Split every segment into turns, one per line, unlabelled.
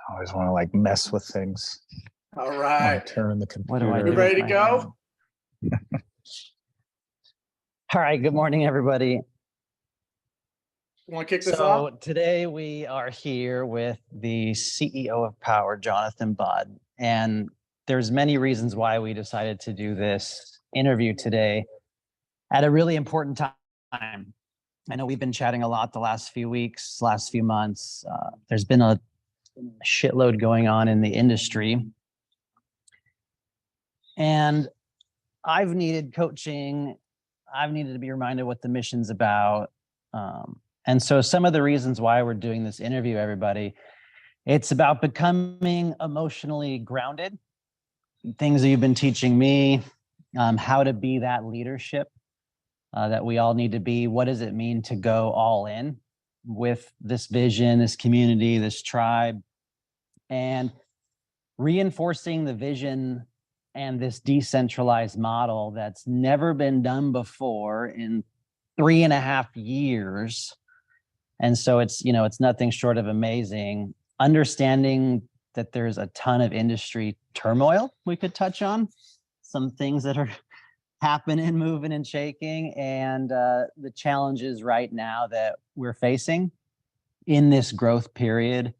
I always want to like mess with things.
All right.
Turn the
What do I
computer.
do?
We ready to go?
All right. Good morning, everybody.
You want to kick this off?
So today we are here with the CEO of Powur, Jonathan Budd. And there's many reasons why we decided to do this interview today at a really important time. I know we've been chatting a lot the last few weeks, last few months. There's been a shitload going on in the industry. And I've needed coaching. I've needed to be reminded what the mission's about. And so some of the reasons why we're doing this interview, everybody, it's about becoming emotionally grounded. Things that you've been teaching me, how to be that leadership that we all need to be. What does it mean to go all in with this vision, this community, this tribe, and reinforcing the vision and this decentralized model that's never been done before in 3.5 years. And so it's nothing short of amazing. Understanding that there's a ton of industry turmoil we could touch on, some things that are happening, moving and shaking, and the challenges right now that we're facing in this growth period.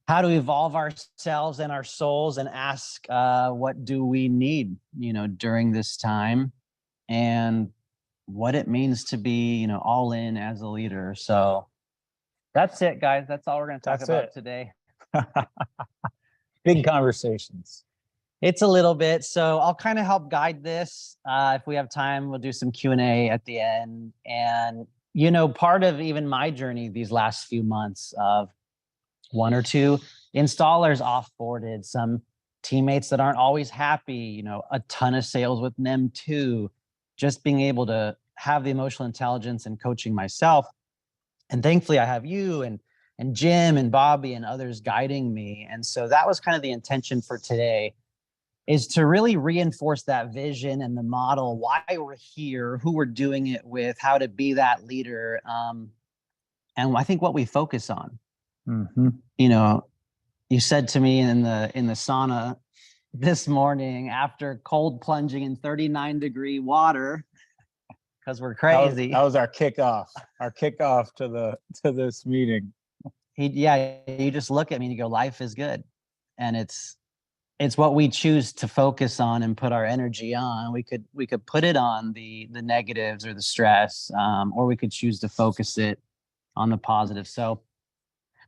How to evolve ourselves and our souls and ask, what do we need, during this time, and what it means to be, all in as a leader. So that's it, guys. That's all we're going to talk about today.
Big conversations.
It's a little bit. So I'll kind of help guide this. If we have time, we'll do some Q&A at the end. And, part of even my journey these last few months of 1 or 2 installers off-boarded, some teammates that aren't always happy, a ton of sales with NEM 2, just being able to have the emotional intelligence and coaching myself. And thankfully I have you and Jim and Bobby and others guiding me. And so that was kind of the intention for today, is to really reinforce that vision and the model, why we're here, who we're doing it with, how to be that leader. And I think what we focus on.
Mm-hmm.
You said to me in the sauna this morning after cold plunging in 39-degree water, because we're crazy.
That was our kickoff to this meeting.
You just look at me and you go, life is good. And it's what we choose to focus on and put our energy on. We could put it on the negatives or the stress, or we could choose to focus it on the positive. So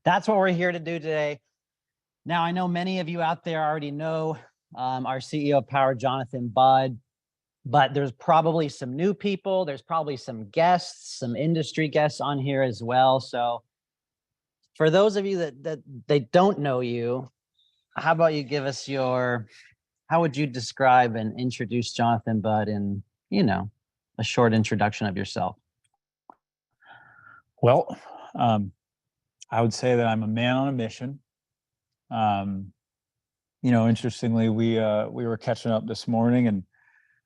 that's what we're here to do today. Now, I know many of you out there already know our CEO of Powur, Jonathan Budd, but there's probably some new people. There's probably some guests, some industry guests on here as well. So for those of you that they don't know you, how about you give us how would you describe and introduce Jonathan Budd in, a short introduction of yourself?
Well, I would say that I'm a man on a mission. Interestingly, we were catching up this morning and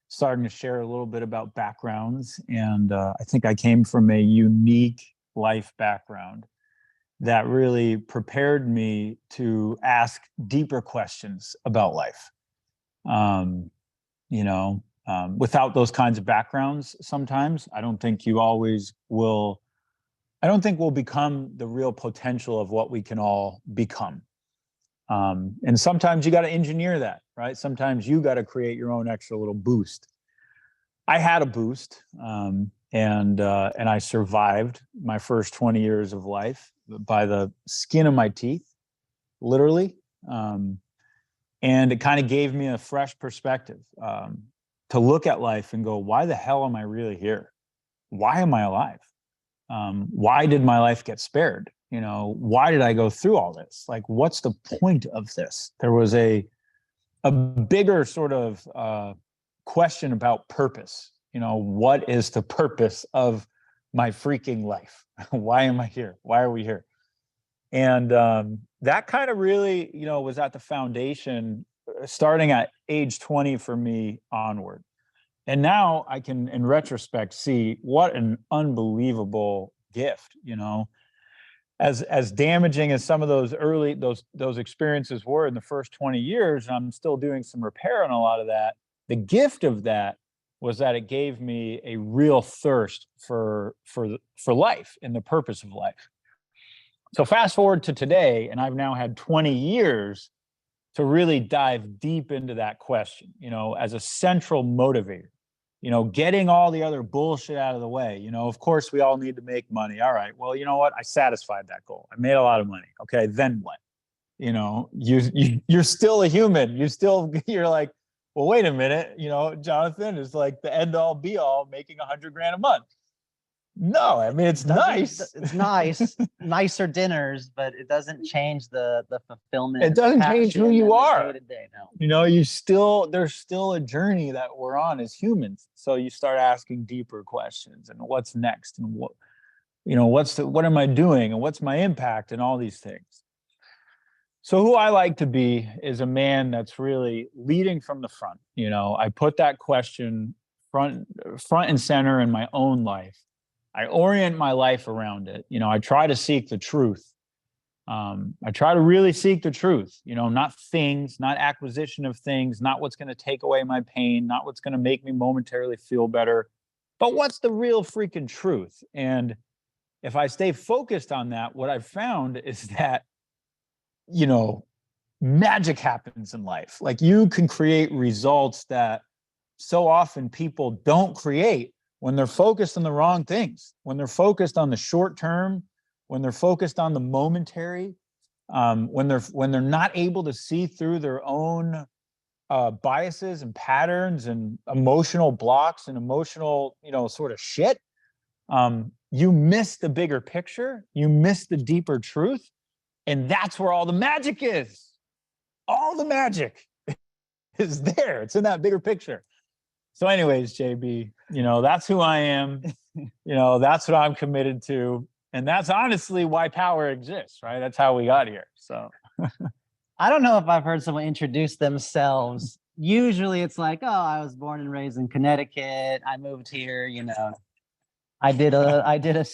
starting to share a little bit about backgrounds. And I think I came from a unique life background that really prepared me to ask deeper questions about life. Without those kinds of backgrounds, sometimes I don't think we'll become the real potential of what we can all become. And sometimes you got to engineer that, right? Sometimes you got to create your own extra little boost. I had a boost, and I survived my first 20 years of life by the skin of my teeth, literally. And it kind of gave me a fresh perspective to look at life and go, why the hell am I really here? Why am I alive? Why did my life get spared? Why did I go through all this? Like, what's the point of this? There was a bigger sort of question about purpose. What is the purpose of my freaking life? Why am I here? Why are we here? And that kind of really, was at the foundation starting at age 20 for me onward. And now I can, in retrospect, see what an unbelievable gift, as damaging as some of those early those experiences were in the first 20 years, and I'm still doing some repair on a lot of that. The gift of that was that it gave me a real thirst for life and the purpose of life. So fast forward to today, and I've now had 20 years to really dive deep into that question, as a central motivator, getting all the other bullshit out of the way. Of course, we all need to make money. All right, well, you know what? I satisfied that goal. I made a lot of money. Okay, then what? You're still a human. You're like, well, wait a minute. Jonathan is like the end all be all, making $100,000 a month. No, I mean, it's nice.
It's nice, nicer dinners, but it doesn't change the fulfillment.
It doesn't change who you are.
Day-to-day, no.
There's still a journey that we're on as humans. So you start asking deeper questions, and what's next, and what am I doing, and what's my impact, and all these things. So who I like to be is a man that's really leading from the front. I put that question front and center in my own life. I orient my life around it. I try to seek the truth. I try to really seek the truth, not things, not acquisition of things, not what's going to take away my pain, not what's going to make me momentarily feel better, but what's the real freaking truth. And if I stay focused on that, what I've found is that, magic happens in life. Like, you can create results that so often people don't create when they're focused on the wrong things, when they're focused on the short term, when they're focused on the momentary, when they're not able to see through their own biases and patterns and emotional blocks and emotional, sort of shit. You miss the bigger picture, you miss the deeper truth, and that's where all the magic is. All the magic is there. It's in that bigger picture. So anyways, JB, that's who I am. That's what I'm committed to. And that's honestly why Powur exists, right? That's how we got here. So
I don't know if I've heard someone introduce themselves. Usually it's like, oh, I was born and raised in Connecticut. I moved here, I did a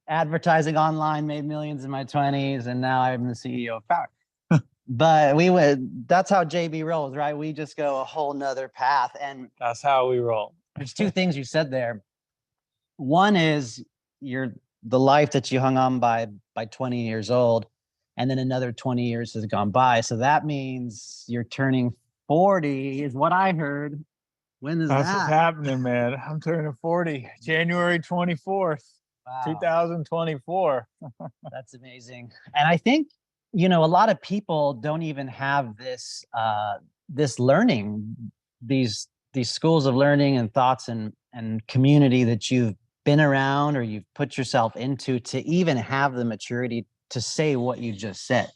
advertising online, made millions in my 20s, and now I'm the CEO of Powur. But that's how JB rolls, right? We just go a whole nother path. And
that's how we roll.
There's two things you said there. One is the life that you hung on by 20 years old, and then another 20 years has gone by. So that means you're turning 40 is what I heard. When is
That's
that?
what's happening, man. I'm turning 40, January 24th, wow. 2024.
That's amazing. And I think, a lot of people don't even have this learning, these schools of learning and thoughts and community that you've been around or you've put yourself into to even have the maturity to say what you just said.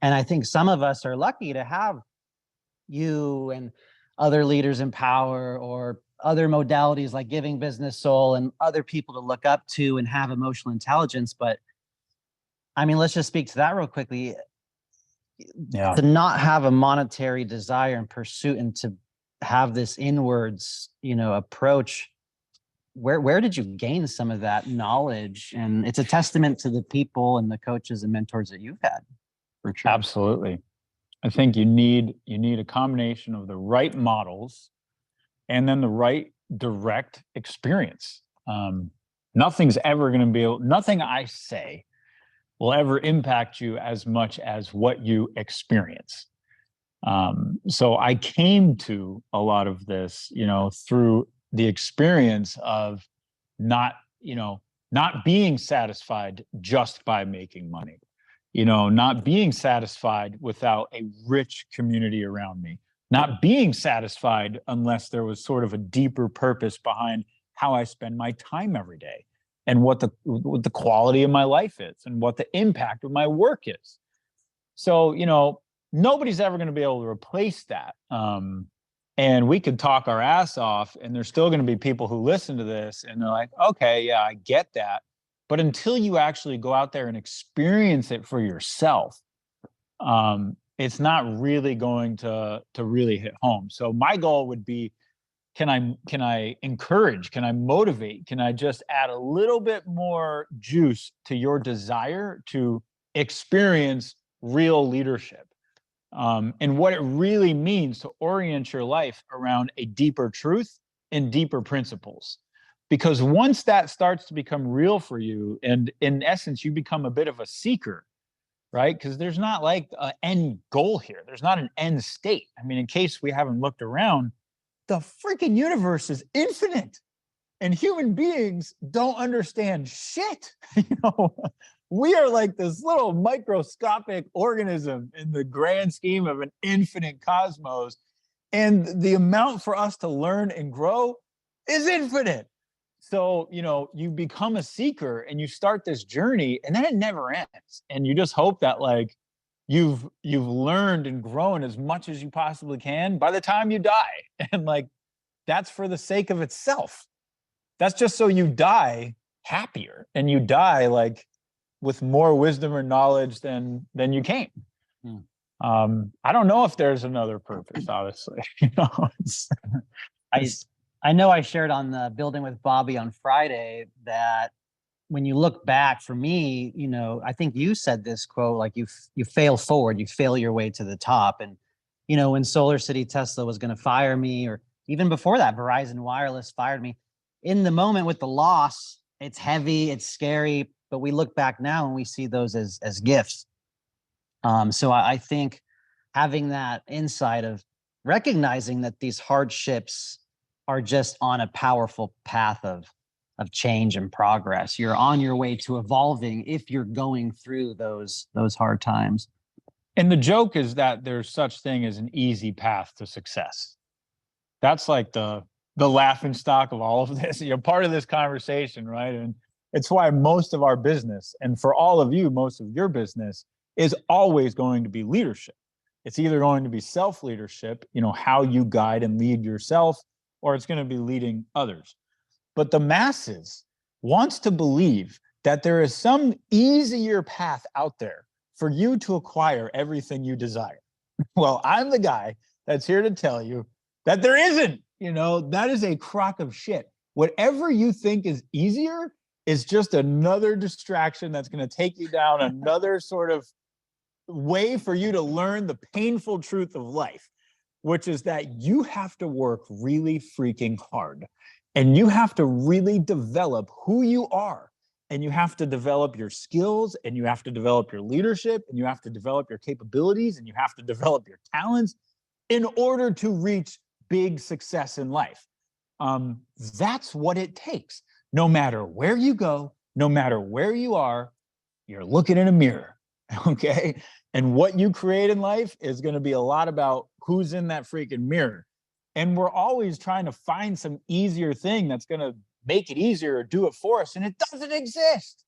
And I think some of us are lucky to have you and other leaders in Powur or other modalities like Giving Business Soul and other people to look up to and have emotional intelligence. But I mean, let's just speak to that real quickly. Yeah. To not have a monetary desire and pursuit and to have this inwards, approach. Where did you gain some of that knowledge? And it's a testament to the people and the coaches and mentors that you've had. For sure.
Absolutely. I think you need a combination of the right models and then the right direct experience. Nothing I say will ever impact you as much as what you experience. So I came to a lot of this, through the experience of not being satisfied just by making money, not being satisfied without a rich community around me, not being satisfied unless there was sort of a deeper purpose behind how I spend my time every day and what the quality of my life is and what the impact of my work is. So, nobody's ever going to be able to replace that. And we could talk our ass off and there's still going to be people who listen to this and they're like, okay, yeah, I get that. But until you actually go out there and experience it for yourself, it's not really going to really hit home. So my goal would be can I encourage? Can I motivate? Can I just add a little bit more juice to your desire to experience real leadership? And what it really means to orient your life around a deeper truth and deeper principles. Because once that starts to become real for you, and in essence, you become a bit of a seeker, right? Because there's not like an end goal here. There's not an end state. I mean, in case we haven't looked around, the freaking universe is infinite, and human beings don't understand shit. We are like this little microscopic organism in the grand scheme of an infinite cosmos. And the amount for us to learn and grow is infinite. So, you become a seeker and you start this journey, and then it never ends. And you just hope that like you've learned and grown as much as you possibly can by the time you die. And like, that's for the sake of itself. That's just so you die happier and you die like with more wisdom or knowledge than you came. I don't know if there's another purpose, honestly.
I know I shared on the Building with Bobby on Friday that when you look back, for me, I think you said this quote, like you fail forward, you fail your way to the top. And, when Solar City Tesla was going to fire me, or even before that, Verizon Wireless fired me, in the moment with the loss, it's heavy, it's scary, but we look back now and we see those as gifts. So I think having that insight of recognizing that these hardships are just on a powerful path of change and progress. You're on your way to evolving if you're going through those hard times.
And the joke is that there's such thing as an easy path to success. That's like the laughing stock of all of this. You're part of this conversation, right? And it's why most of our business, and for all of you, most of your business is always going to be leadership. It's either going to be self-leadership, how you guide and lead yourself, or it's going to be leading others. But the masses wants to believe that there is some easier path out there for you to acquire everything you desire. Well, I'm the guy that's here to tell you that there isn't. That is a crock of shit. Whatever you think is easier is just another distraction that's going to take you down another sort of way for you to learn the painful truth of life, which is that you have to work really freaking hard, and you have to really develop who you are, and you have to develop your skills, and you have to develop your leadership, and you have to develop your capabilities, and you have to develop your talents in order to reach big success in life. That's what it takes. No matter where you go, no matter where you are, you're looking in a mirror, okay? And what you create in life is going to be a lot about who's in that freaking mirror. And we're always trying to find some easier thing that's going to make it easier or do it for us, and it doesn't exist.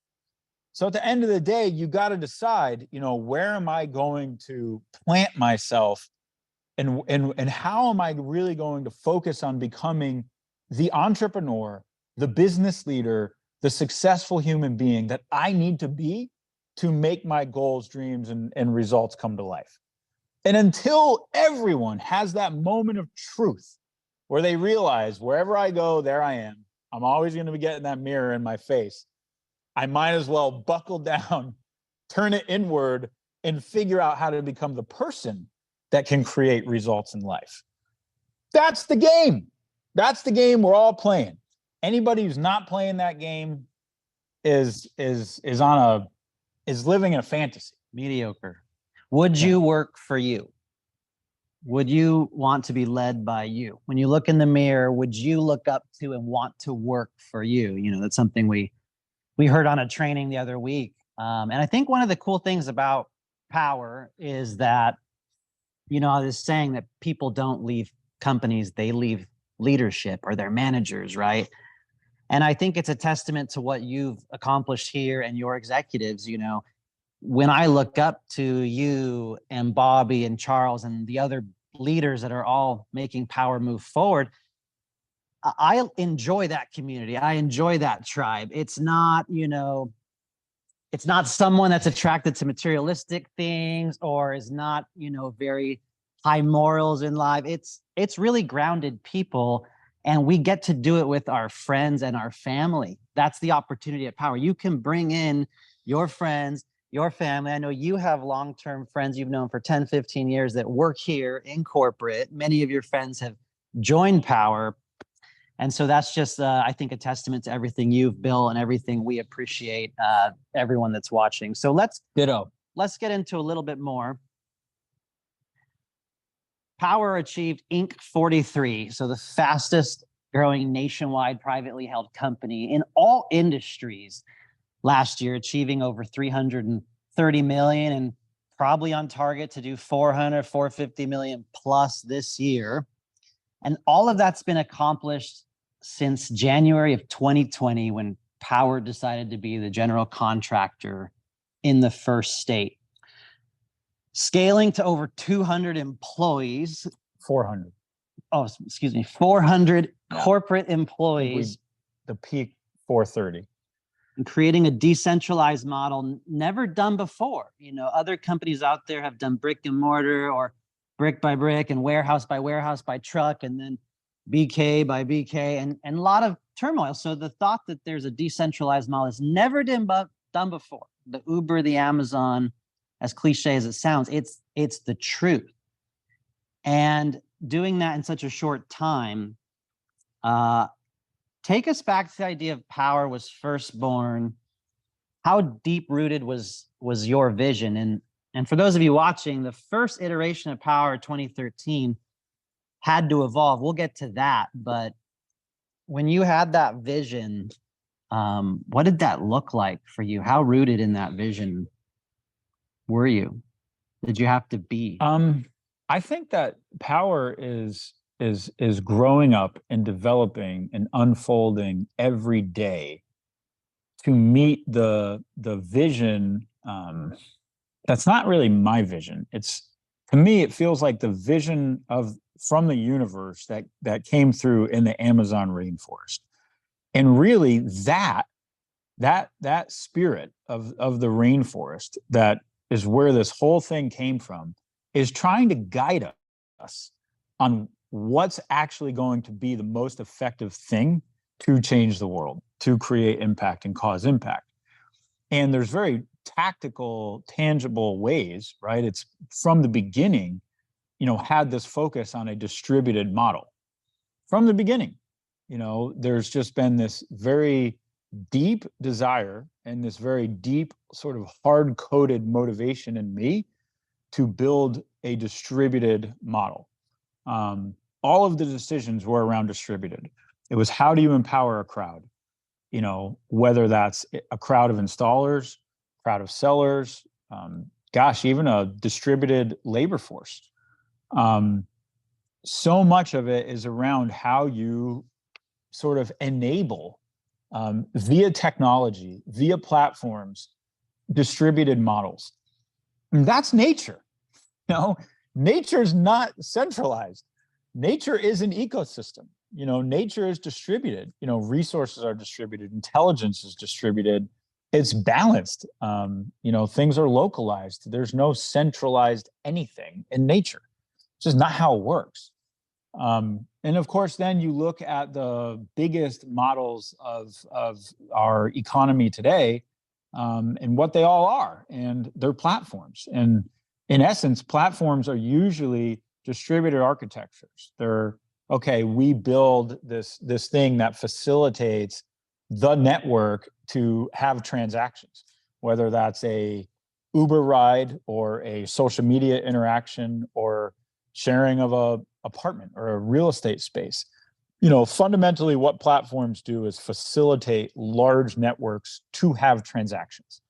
So at the end of the day, you got to decide, where am I going to plant myself, and how am I really going to focus on becoming the entrepreneur, the business leader, the successful human being that I need to be to make my goals, dreams, and results come to life. And until everyone has that moment of truth where they realize wherever I go, there I am, I'm always going to be getting that mirror in my face, I might as well buckle down, turn it inward, and figure out how to become the person that can create results in life. That's the game. That's the game we're all playing. Anybody who's not playing that game is living in a fantasy.
Mediocre. Would you work for you? Would you want to be led by you? When you look in the mirror, would you look up to and want to work for you? That's something we heard on a training the other week. And I think one of the cool things about Powur is that, this saying that people don't leave companies, they leave leadership or their managers, right? And I think it's a testament to what you've accomplished here and your executives. When I look up to you and Bobby and Charles and the other leaders that are all making Powur move forward, I enjoy that community. I enjoy that tribe. It's not, it's not someone that's attracted to materialistic things or is not, very high morals in life. It's really grounded people. And we get to do it with our friends and our family. That's the opportunity at Powur. You can bring in your friends, your family. I know you have long-term friends you've known for 10, 15 years that work here in corporate. Many of your friends have joined Powur. And so that's just, I think, a testament to everything you've built and everything we appreciate, everyone that's watching. So let's get into a little bit more. Powur achieved Inc. 43, so the fastest growing nationwide privately held company in all industries last year, achieving over 330 million and probably on target to do 400, 450 million plus this year. And all of that's been accomplished since January of 2020, when Powur decided to be the general contractor in the first state. Scaling to over 200 employees.
400.
Oh, excuse me, 400 corporate employees.
The peak 430.
And creating a decentralized model never done before. You know, other companies out there have done brick and mortar or brick by brick and warehouse by truck, and then BK by BK, and a lot of turmoil. So the thought that there's a decentralized model has never been done before. The Uber, the Amazon, as cliche as it sounds, it's the truth. And doing that in such a short time, take us back to the idea of Powur was first born. How deep rooted was your vision? And for those of you watching, the first iteration of Powur 2013 had to evolve. We'll get to that. But when you had that vision, what did that look like for you? How rooted in that vision were you? Did you have to be?
I think that Powur is growing up and developing and unfolding every day to meet the vision. That's not really my vision. To me, it feels like the vision from the universe that came through in the Amazon rainforest. And really that spirit of the rainforest, that is where this whole thing came from, is trying to guide us on what's actually going to be the most effective thing to change the world, to create impact and cause impact. And there's very tactical, tangible ways, right? It's from the beginning, had this focus on a distributed model. From the beginning, there's just been this very deep desire and this very deep sort of hard-coded motivation in me to build a distributed model. All of the decisions were around distributed. It was, how do you empower a crowd? Whether that's a crowd of installers, crowd of sellers, even a distributed labor force. So much of it is around how you sort of enable via technology, via platforms, distributed models. And that's nature. Nature's not centralized. Nature is an ecosystem. Nature is distributed. Resources are distributed. Intelligence is distributed. It's balanced. Things are localized. There's no centralized anything in nature. It's just not how it works. And of course, then you look at the biggest models of our economy today, and what they all are, and they're platforms. And in essence, platforms are usually distributed architectures. They're, okay, we build this thing that facilitates the network to have transactions, whether that's a Uber ride or a social media interaction or sharing of a apartment or a real estate space. Fundamentally what platforms do is facilitate large networks to have transactions.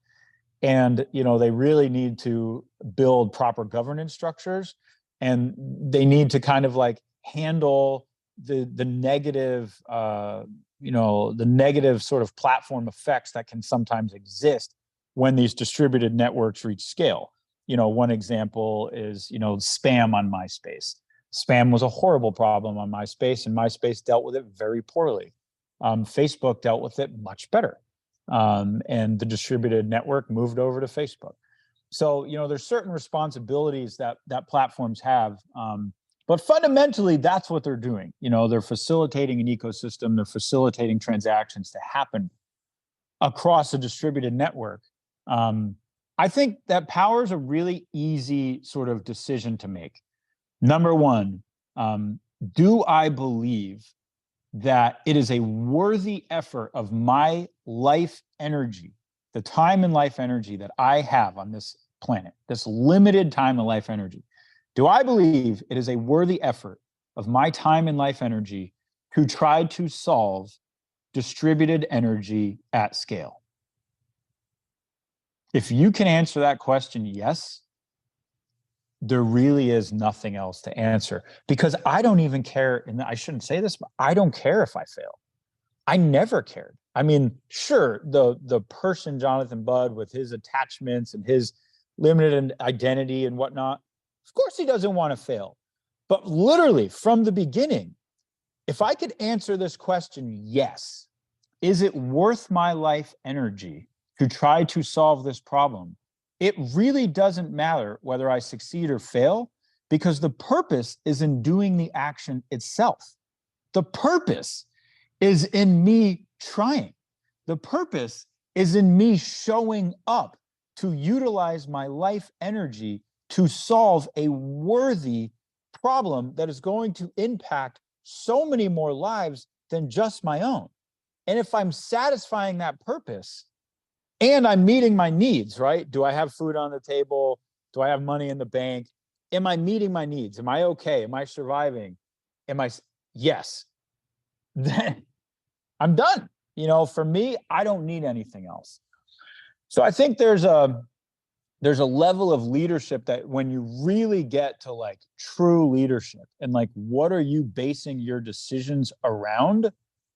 And, they really need to build proper governance structures, and they need to kind of like handle the negative, the negative sort of platform effects that can sometimes exist when these distributed networks reach scale. One example is, spam on MySpace. Spam was a horrible problem on MySpace, and MySpace dealt with it very poorly. Facebook dealt with it much better. And the distributed network moved over to Facebook. So, there's certain responsibilities that platforms have, But fundamentally, that's what they're doing. They're facilitating an ecosystem. They're facilitating transactions to happen across a distributed network. I think that Powur is a really easy sort of decision to make. Number one, do I believe that it is a worthy effort of my life energy, the time and life energy that I have on this planet, this limited time and life energy? Do I believe it is a worthy effort of my time and life energy to try to solve distributed energy at scale? If you can answer that question, yes, there really is nothing else to answer, because I don't even care, and I shouldn't say this, but I don't care if I fail. I never cared. I mean, sure, the person, Jonathan Budd, with his attachments and his limited identity and whatnot, of course he doesn't want to fail. But literally from the beginning, if I could answer this question, yes, is it worth my life energy to try to solve this problem? It really doesn't matter whether I succeed or fail, because the purpose is in doing the action itself. The purpose is in me trying. The purpose is in me showing up to utilize my life energy to solve a worthy problem that is going to impact so many more lives than just my own. And if I'm satisfying that purpose and I'm meeting my needs, right? Do I have food on the table? Do I have money in the bank? Am I meeting my needs? Am I okay? Am I surviving? Yes. Then I'm done. For me, I don't need anything else. So I think there's a level of leadership that when you really get to like true leadership and like, what are you basing your decisions around?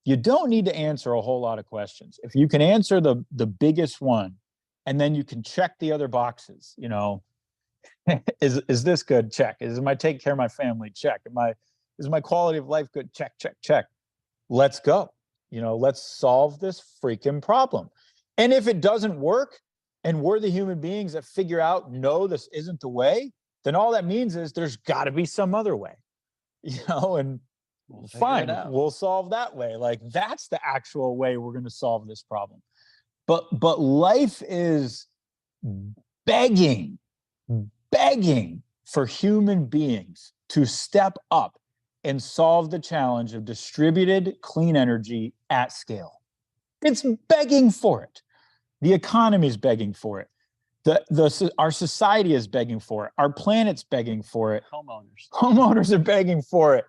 You don't need to answer a whole lot of questions. If you can answer the biggest one, and then you can check the other boxes, is this good? Check. Is my taking care of my family? Check. Is my quality of life good? Check, check, check. Let's go. Let's solve this freaking problem. And if it doesn't work, and we're the human beings that figure out, no, this isn't the way, then all that means is there's got to be some other way, and fine, we'll solve that way. Like, that's the actual way we're going to solve this problem. But life is begging for human beings to step up and solve the challenge of distributed clean energy at scale. It's begging for it. The economy is begging for it. Our society is begging for it. Our planet's begging for it. Homeowners are begging for it.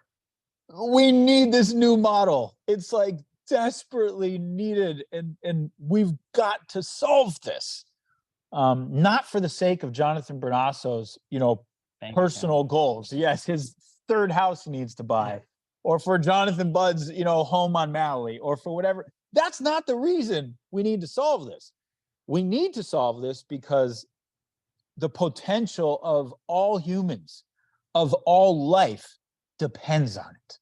We need this new model. It's like desperately needed, and we've got to solve this. Not for the sake of Jonathan Bernasso's, personal goals. Yes, his third house he needs to buy, or for Jonathan Budd's, home on Maui, or for whatever. That's not the reason we need to solve this. We need to solve this because the potential of all humans, of all life, depends on it.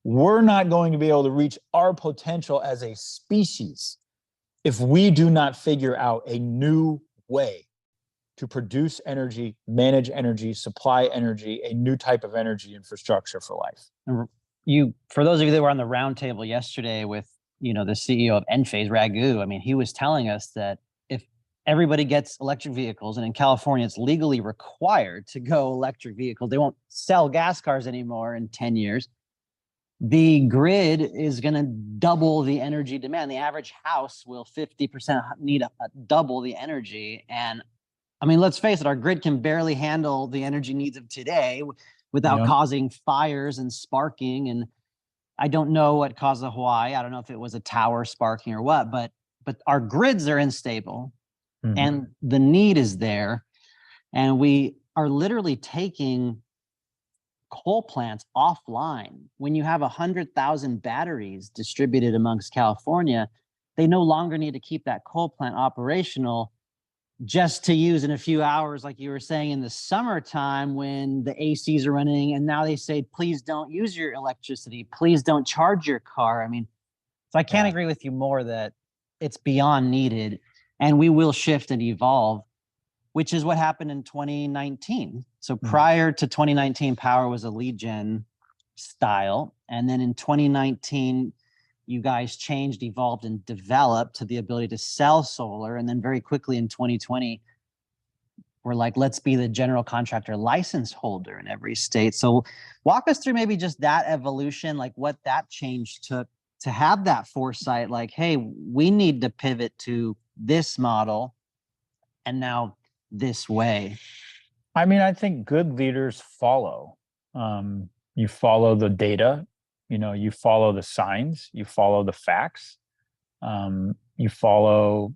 We're not going to be able to reach our potential as a species if we do not figure out a new way to produce energy, manage energy, supply energy, a new type of energy infrastructure for life.
For those of you that were on the roundtable yesterday with, the CEO of Enphase, Raghu, I mean, he was telling us that if everybody gets electric vehicles, and in California, it's legally required to go electric vehicles, they won't sell gas cars anymore in 10 years. The grid is going to double the energy demand. The average house will 50% need double the energy. And I mean, let's face it, our grid can barely handle the energy needs of today without causing fires and sparking. And I don't know what caused the Hawaii. I don't know if it was a tower sparking or what, but our grids are unstable, and the need is there. And we are literally taking coal plants offline. When you have 100,000 batteries distributed amongst California, they no longer need to keep that coal plant operational just to use in a few hours, like you were saying, in the summertime when the ACs are running. And now they say, please don't use your electricity. Please don't charge your car. I mean, so I can't agree with you more that it's beyond needed, and we will shift and evolve. which is what happened in 2019. So prior to 2019, Powur was a lead gen style. And then in 2019, you guys changed, evolved, and developed to the ability to sell solar. And then very quickly in 2020, we're like, let's be the general contractor license holder in every state. So walk us through maybe just that evolution, like what that change took to have that foresight, like, hey, we need to pivot to this model and now this way.
I mean, I think good leaders follow. You follow the data, you follow the signs, you follow the facts, you follow.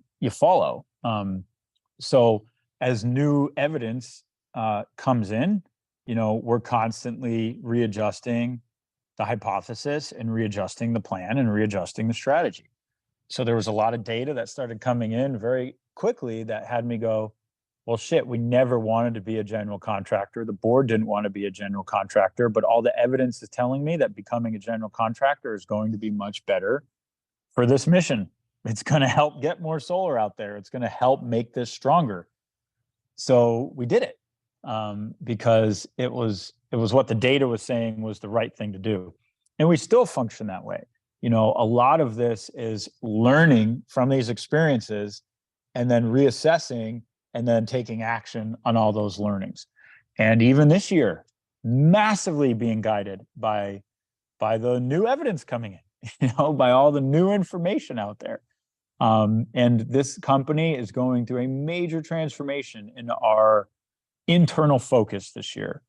So as new evidence comes in, we're constantly readjusting the hypothesis and readjusting the plan and readjusting the strategy. So there was a lot of data that started coming in very quickly that had me go, well, shit, we never wanted to be a general contractor. The board didn't want to be a general contractor, but all the evidence is telling me that becoming a general contractor is going to be much better for this mission. It's going to help get more solar out there. It's going to help make this stronger. So we did it because it was what the data was saying was the right thing to do. And we still function that way. A lot of this is learning from these experiences and then reassessing and then taking action on all those learnings. And even this year, massively being guided by the new evidence coming in, by all the new information out there. And this company is going through a major transformation in our internal focus this year.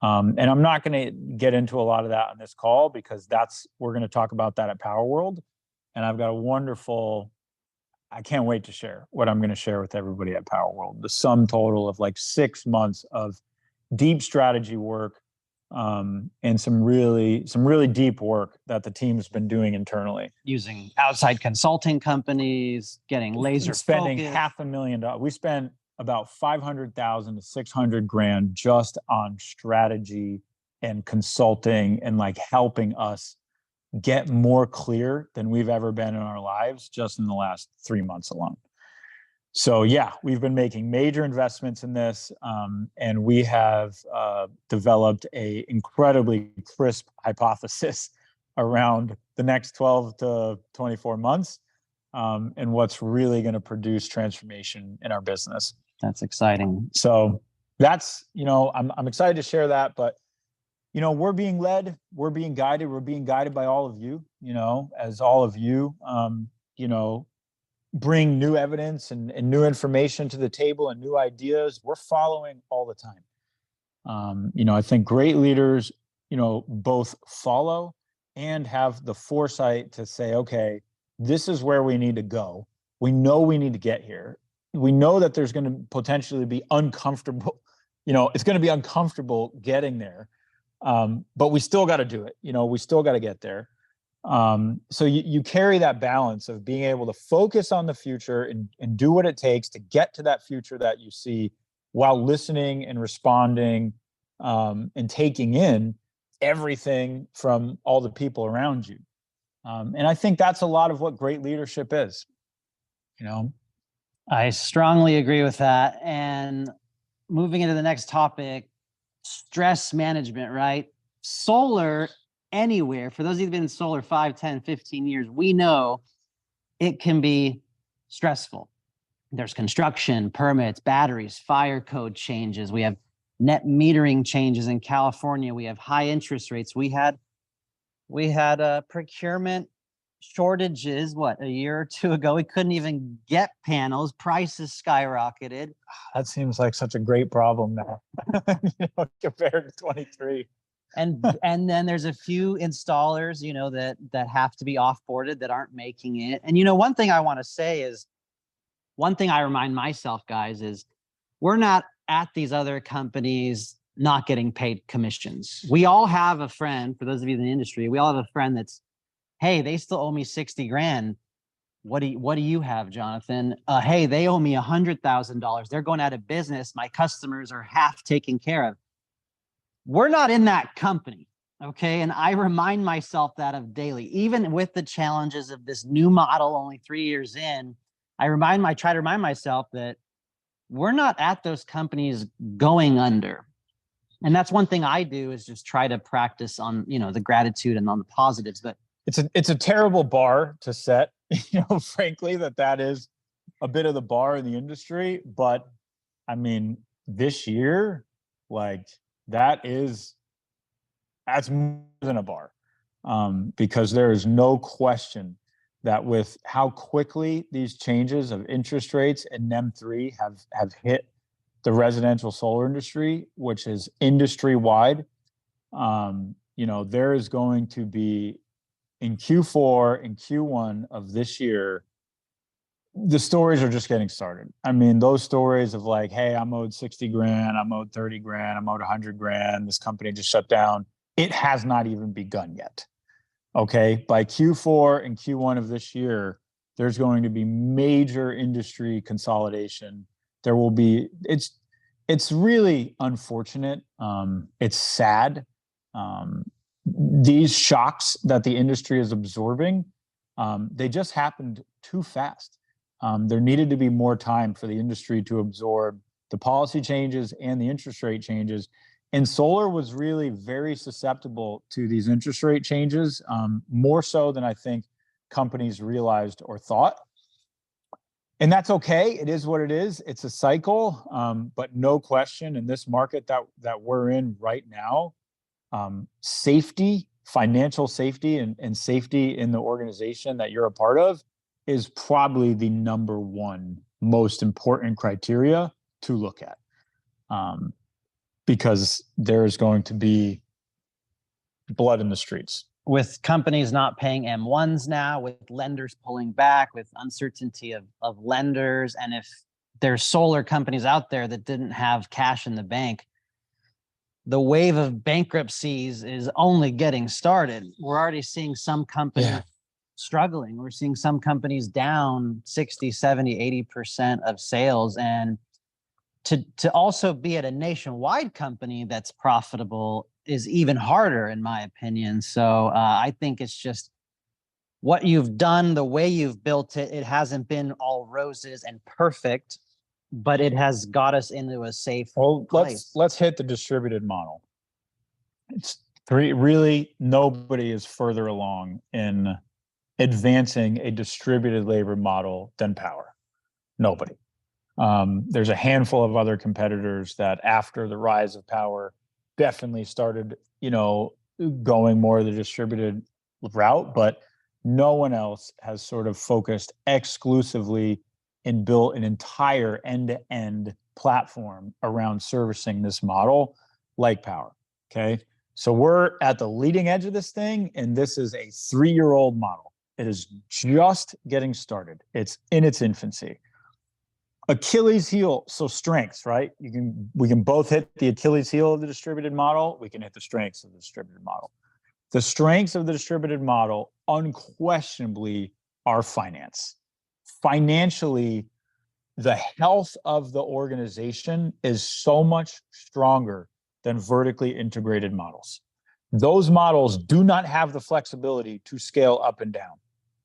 And I'm not going to get into a lot of that on this call because we're going to talk about that at Powur World. And I've got I can't wait to share what I'm going to share with everybody at Powur World. The sum total of like 6 months of deep strategy work and some really deep work that the team's been doing internally.
Using outside consulting companies, getting laser
spending
focused.
$500,000. We spent about $500,000 to $600,000 just on strategy and consulting and like helping us get more clear than we've ever been in our lives just in the last 3 months alone. So yeah, we've been making major investments in this, and we have developed a incredibly crisp hypothesis around the next 12 to 24 months and what's really going to produce transformation in our business.
That's exciting.
So that's, I'm excited to share that, but we're being led, we're being guided by all of you, as all of you, bring new evidence and new information to the table and new ideas. We're following all the time. I think great leaders, both follow and have the foresight to say, okay, this is where we need to go. We know we need to get here. We know that there's going to potentially be uncomfortable, it's going to be uncomfortable getting there. But we still got to do it. We still got to get there. So you carry that balance of being able to focus on the future and do what it takes to get to that future that you see while listening and responding and taking in everything from all the people around you. And I think that's a lot of what great leadership is,
I strongly agree with that. And moving into the next topic, stress management, right? Solar anywhere, for those of you who've been in solar 5, 10, 15 years, we know it can be stressful. There's construction, permits, batteries, fire code changes. We have net metering changes in California. We have high interest rates. We had procurement shortages, a year or two ago. We couldn't even get panels. Prices skyrocketed.
That seems like such a great problem now, compared to 23.
And then there's a few installers, that have to be offboarded that aren't making it. And one thing I want to say is, one thing I remind myself, guys, is we're not at these other companies not getting paid commissions. We all have a friend, for those of you in the industry, we all have a friend that's, hey, they still owe me 60 grand. What do you have, Jonathan? Hey, they owe me $100,000. They're going out of business. My customers are half taken care of. We're not in that company, okay? And I remind myself that of daily, even with the challenges of this new model only 3 years in. I try to remind myself that we're not at those companies going under. And that's one thing I do, is just try to practice on, the gratitude and on the positives. But
it's a terrible bar to set, frankly, that is a bit of the bar in the industry. But I mean, this year, like that's more than a bar, because there is no question that with how quickly these changes of interest rates and NEM 3 have hit the residential solar industry, which is industry wide, there is going to be, in Q4 and Q1 of this year, the stories are just getting started. I mean, those stories of like, hey, I'm owed 60 grand, I'm owed 30 grand, I'm owed 100 grand, this company just shut down. It has not even begun yet. Okay. By Q4 and Q1 of this year, there's going to be major industry consolidation. There will be, it's really unfortunate. It's sad. These shocks that the industry is absorbing, they just happened too fast. There needed to be more time for the industry to absorb the policy changes and the interest rate changes. And solar was really very susceptible to these interest rate changes, more so than I think companies realized or thought. And that's okay. It is what it is. It's a cycle, but no question in this market that we're in right now, safety, financial safety, and safety in the organization that you're a part of is probably the number one most important criteria to look at, because there's going to be blood in the streets.
With companies not paying M1s now, with lenders pulling back, with uncertainty of lenders, and if there's solar companies out there that didn't have cash in the bank, the wave of bankruptcies is only getting started. We're already seeing some companies struggling. We're seeing some companies down 60, 70, 80% of sales. And to also be at a nationwide company that's profitable is even harder, in my opinion. So I think it's just what you've done, the way you've built it. It hasn't been all roses and perfect, but it has got us into a safe place.
Let's hit the distributed model. It's really nobody is further along in advancing a distributed labor model than Powur. Nobody. There's a handful of other competitors that, after the rise of Powur, definitely started, going more the distributed route, but no one else has sort of focused exclusively and built an entire end-to-end platform around servicing this model like Powur. Okay. So we're at the leading edge of this thing, and this is a 3-year-old model. It is just getting started. It's in its infancy. Achilles heel, so strengths, right? We can both hit the Achilles heel of the distributed model. We can hit the strengths of the distributed model. The strengths of the distributed model unquestionably are finance. Financially, the health of the organization is so much stronger than vertically integrated models. Those models do not have the flexibility to scale up and down.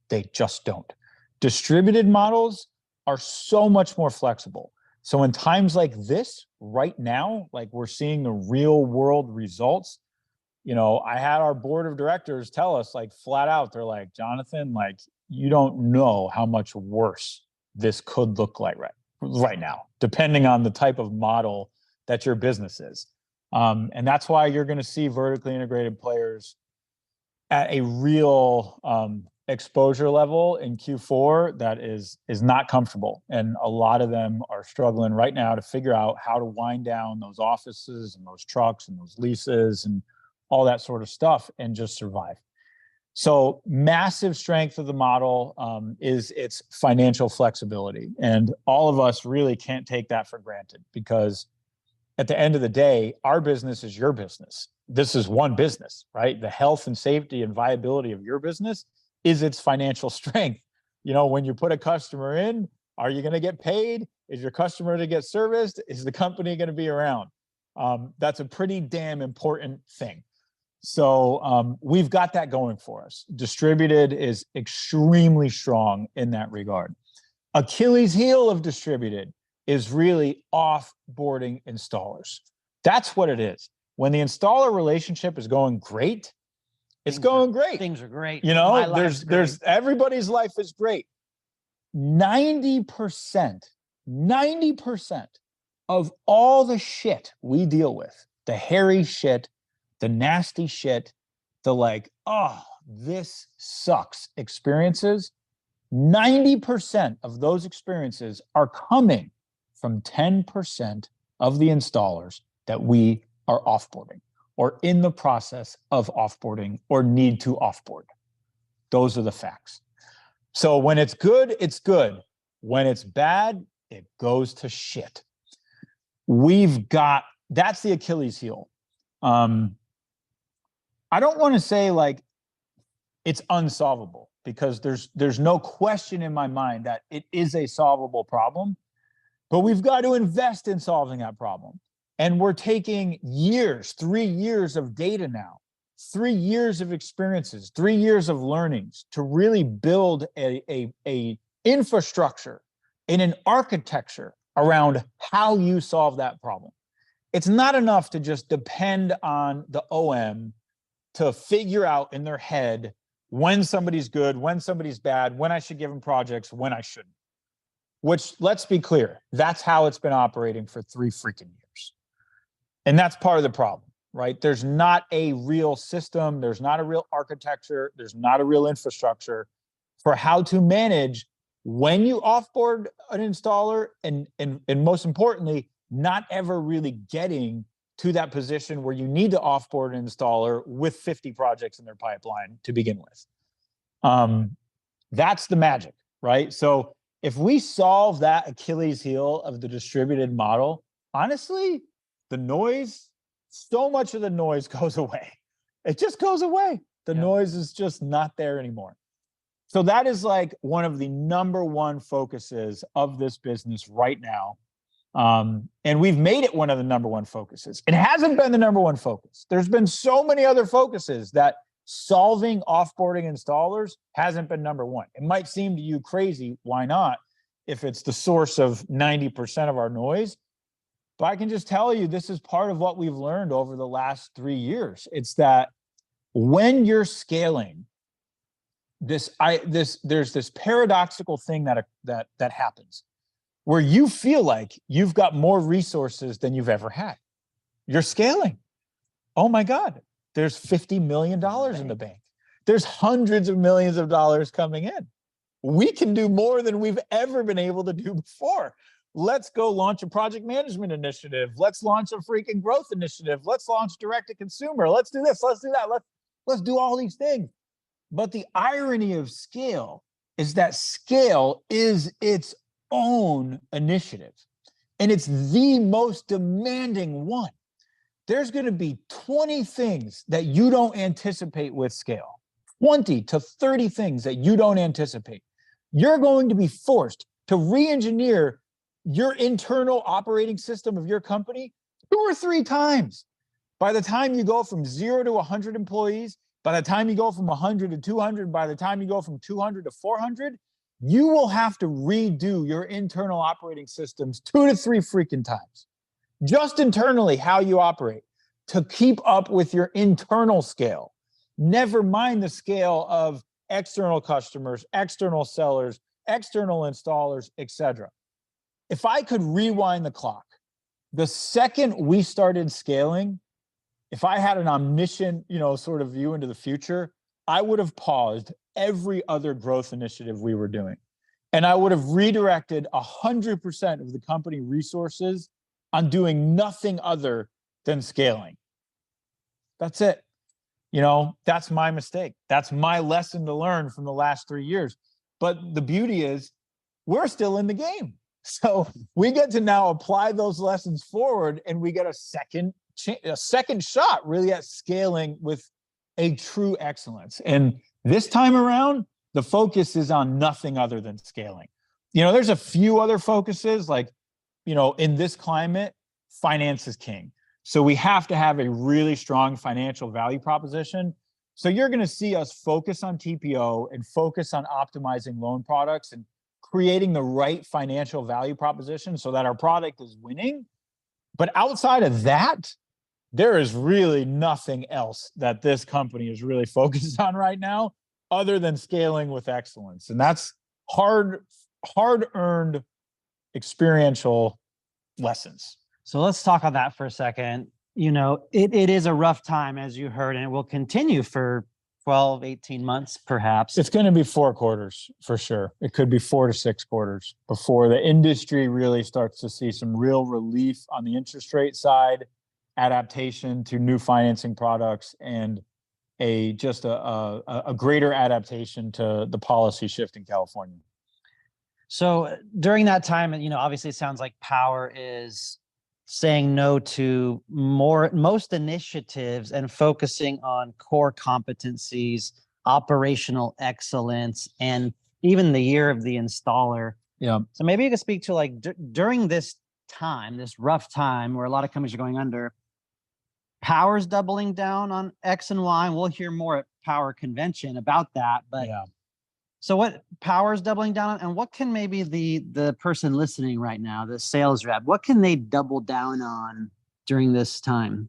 They just don't. Distributed models are so much more flexible. So in times like this, right now, like we're seeing the real world results, I had our board of directors tell us, like, flat out, they're like, Jonathan, like, you don't know how much worse this could look like right now, depending on the type of model that your business is. And that's why you're going to see vertically integrated players at a real exposure level in Q4 that is not comfortable. And a lot of them are struggling right now to figure out how to wind down those offices and those trucks and those leases and all that sort of stuff and just survive. So massive strength of the model is its financial flexibility. And all of us really can't take that for granted, because at the end of the day, our business is your business. This is one business, right? The health and safety and viability of your business is its financial strength. When you put a customer in, are you going to get paid? Is your customer to get serviced? Is the company going to be around? That's a pretty damn important thing. So we've got that going for us. Distributed is extremely strong in that regard. Achilles heel of distributed is really offboarding installers. That's what it is. When the installer relationship is going great, it's going great.
Things are great.
You
My
know,
life's
there's
great.
everybody's life is great. 90% of all the shit we deal with, the hairy shit, the nasty shit, the like, oh, this sucks experiences, 90% of those experiences are coming from 10% of the installers that we are offboarding or in the process of offboarding or need to offboard. Those are the facts. So when it's good, it's good. When it's bad, it goes to shit. That's the Achilles heel. I don't want to say like it's unsolvable, because there's no question in my mind that it is a solvable problem, but we've got to invest in solving that problem. And we're taking years, 3 years of data now, 3 years of experiences, 3 years of learnings to really build a infrastructure and an architecture around how you solve that problem. It's not enough to just depend on the OM to figure out in their head when somebody's good, when somebody's bad, when I should give them projects, when I shouldn't. Which, let's be clear, that's how it's been operating for 3 freaking years. And that's part of the problem, right? There's not a real system, there's not a real architecture, there's not a real infrastructure for how to manage when you offboard an installer, and most importantly, not ever really getting to that position where you need to offboard an installer with 50 projects in their pipeline to begin with. That's the magic, right? So if we solve that Achilles heel of the distributed model, honestly, the noise, so much of the noise goes away. It just goes away. The noise is just not there anymore. So that is like one of the number one focuses of this business right now. And we've made it one of the number one focuses. It hasn't been the number one focus. There's been so many other focuses that solving offboarding installers hasn't been number one. It might seem to you crazy. Why not? If it's the source of 90% of our noise. But I can just tell you, this is part of what we've learned over the last 3 years. It's that when you're scaling, there's this paradoxical thing that happens, where you feel like you've got more resources than you've ever had. You're scaling. Oh my God, there's $50 million in the bank. There's hundreds of millions of dollars coming in. We can do more than we've ever been able to do before. Let's go launch a project management initiative. Let's launch a freaking growth initiative. Let's launch direct to consumer. Let's do this, let's do that. Let's do all these things. But the irony of scale is that scale is its own initiative. And it's the most demanding one. There's going to be 20 things that you don't anticipate with scale, 20 to 30 things that you don't anticipate. You're going to be forced to re-engineer your internal operating system of your company 2 or 3 times. By the time you go from 0 to 100 employees, by the time you go from 100 to 200, by the time you go from 200 to 400, you will have to redo your internal operating systems 2 to 3 freaking times. Just internally, how you operate to keep up with your internal scale. Never mind the scale of external customers, external sellers, external installers, etc. If I could rewind the clock, the second we started scaling, if I had an omniscient, sort of view into the future, I would have paused every other growth initiative we were doing. And I would have redirected 100% of the company resources on doing nothing other than scaling. That's it. That's my mistake. That's my lesson to learn from the last 3 years. But the beauty is we're still in the game. So we get to now apply those lessons forward, and we get a second shot really at scaling with a true excellence. And this time around, the focus is on nothing other than scaling. There's a few other focuses, like, in this climate, finance is king. So we have to have a really strong financial value proposition. So you're going to see us focus on TPO and focus on optimizing loan products and creating the right financial value proposition so that our product is winning. But outside of that, there is really nothing else that this company is really focused on right now other than scaling with excellence. And that's hard-earned experiential lessons.
So let's talk on that for a second. You know, it is a rough time, as you heard, and it will continue for 12, 18 months, perhaps.
It's going to be 4 quarters for sure. It could be 4 to 6 quarters before the industry really starts to see some real relief on the interest rate side, adaptation to new financing products, and a greater adaptation to the policy shift in California.
So during that time, you know, obviously it sounds like Powur is saying no to most initiatives and focusing on core competencies, operational excellence, and even the year of the installer.
Yeah.
So maybe you could speak to, like, during this time, this rough time where a lot of companies are going under, Powur's doubling down on X and Y, and we'll hear more at Powur Convention about that. But
Yeah.
so what Powur's doubling down on, and what can maybe the person listening right now, the sales rep, what can they double down on during this time?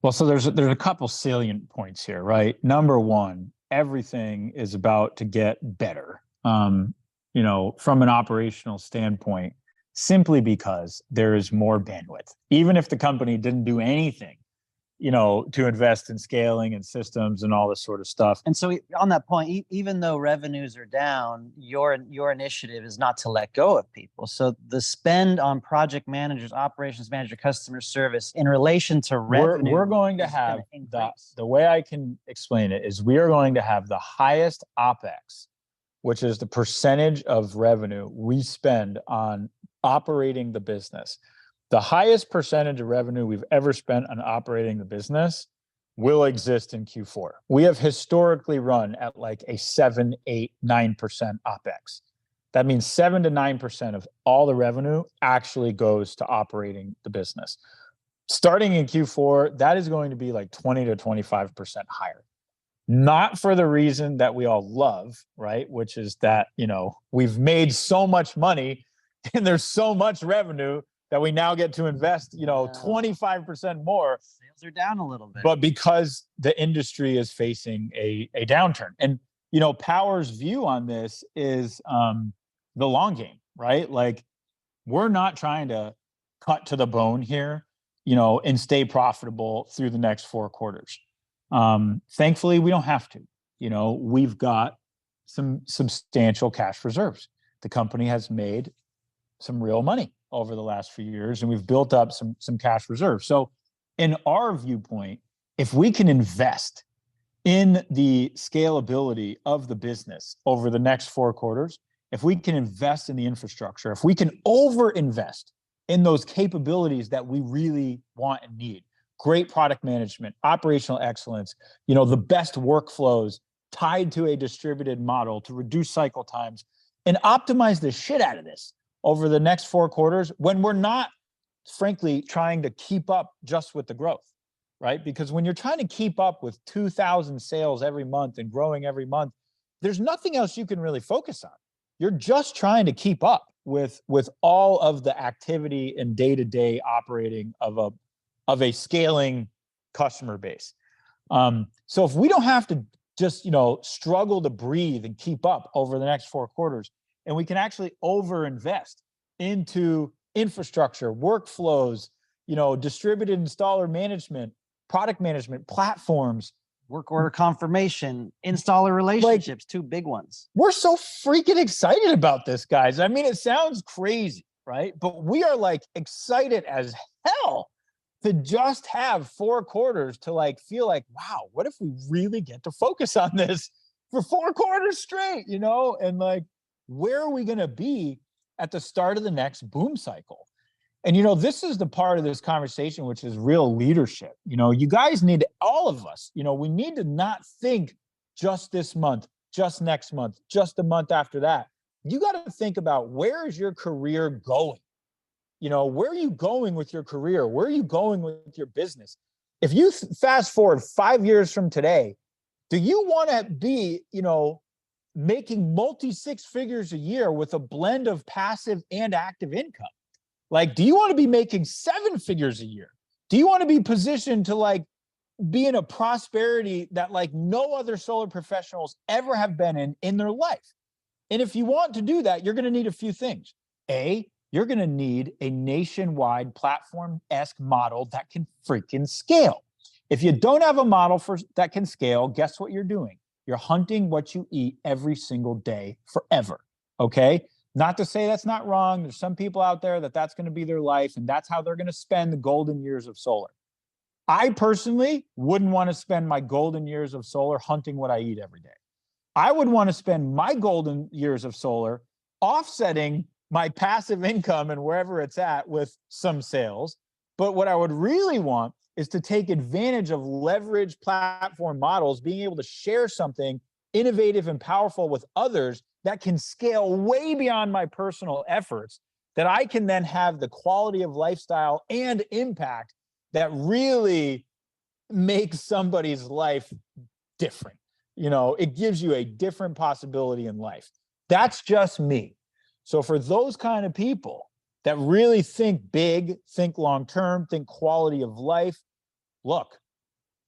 Well, so there's a couple salient points here, right? Number one, everything is about to get better, you know, from an operational standpoint, simply because there is more bandwidth. Even if the company didn't do anything, you know, to invest in scaling and systems and all this sort of stuff.
And so on that point, even though revenues are down, your initiative is not to let go of people. So the spend on project managers, operations manager, customer service in relation to revenue,
we're going to have the way I can explain it is we are going to have the highest OpEx, which is the percentage of revenue we spend on operating the business. The highest percentage of revenue we've ever spent on operating the business will exist in Q4. We have historically run at like a 7, 8, 9% OpEx. That means 7 to 9% of all the revenue actually goes to operating the business. Starting in Q4, that is going to be like 20 to 25% higher. Not for the reason that we all love, right? Which is that, you know, we've made so much money and there's so much revenue that we now get to invest, you know, 25% more.
Sales are down a little bit.
But because the industry is facing a downturn. And, you know, Powur's view on this is the long game, right? Like, we're not trying to cut to the bone here, you know, and stay profitable through the next 4 quarters. Thankfully, we don't have to. You know, we've got some substantial cash reserves. The company has made some real money over the last few years, and we've built up some cash reserves. So in our viewpoint, if we can invest in the scalability of the business over the next 4 quarters, if we can invest in the infrastructure, if we can over-invest in those capabilities that we really want and need, great product management, operational excellence, you know, the best workflows tied to a distributed model to reduce cycle times and optimize the shit out of this over the next 4 quarters, when we're not, frankly, trying to keep up just with the growth, right? Because when you're trying to keep up with 2,000 sales every month and growing every month, there's nothing else you can really focus on. You're just trying to keep up with all of the activity and day-to-day operating of a scaling customer base. So if we don't have to just, you know, struggle to breathe and keep up over the next 4 quarters, and we can actually over-invest into infrastructure, workflows, you know, distributed installer management, product management, platforms,
work order confirmation, installer relationships, like, 2 big ones.
We're so freaking excited about this, guys. I mean, it sounds crazy, right? But we are like excited as hell to just have 4 quarters to like feel like, wow, what if we really get to focus on this for 4 quarters straight, you know? And like, where are we going to be at the start of the next boom cycle? And, you know, this is the part of this conversation, which is real leadership. You know, you guys need, all of us, you know, we need to not think just this month, just next month, just the month after that. You got to think about, where is your career going? You know, where are you going with your career? Where are you going with your business? If you fast forward 5 years from today, do you want to be, you know, making multi six figures a year with a blend of passive and active income? Like, do you want to be making 7 figures a year? Do you want to be positioned to like be in a prosperity that like no other solar professionals ever have been in their life? And if you want to do that, you're going to need a few things. A, you're going to need a nationwide platform-esque model that can freaking scale. If you don't have a model that can scale, guess what you're doing? You're hunting what you eat every single day forever, okay? Not to say that's not wrong. There's some people out there that's going to be their life, and that's how they're going to spend the golden years of solar. I personally wouldn't want to spend my golden years of solar hunting what I eat every day. I would want to spend my golden years of solar offsetting my passive income and wherever it's at with some sales. But what I would really want is to take advantage of leverage platform models, being able to share something innovative and powerful with others that can scale way beyond my personal efforts, that I can then have the quality of lifestyle and impact that really makes somebody's life different. You know, it gives you a different possibility in life. That's just me. So for those kind of people that really think big, think long-term, think quality of life, look,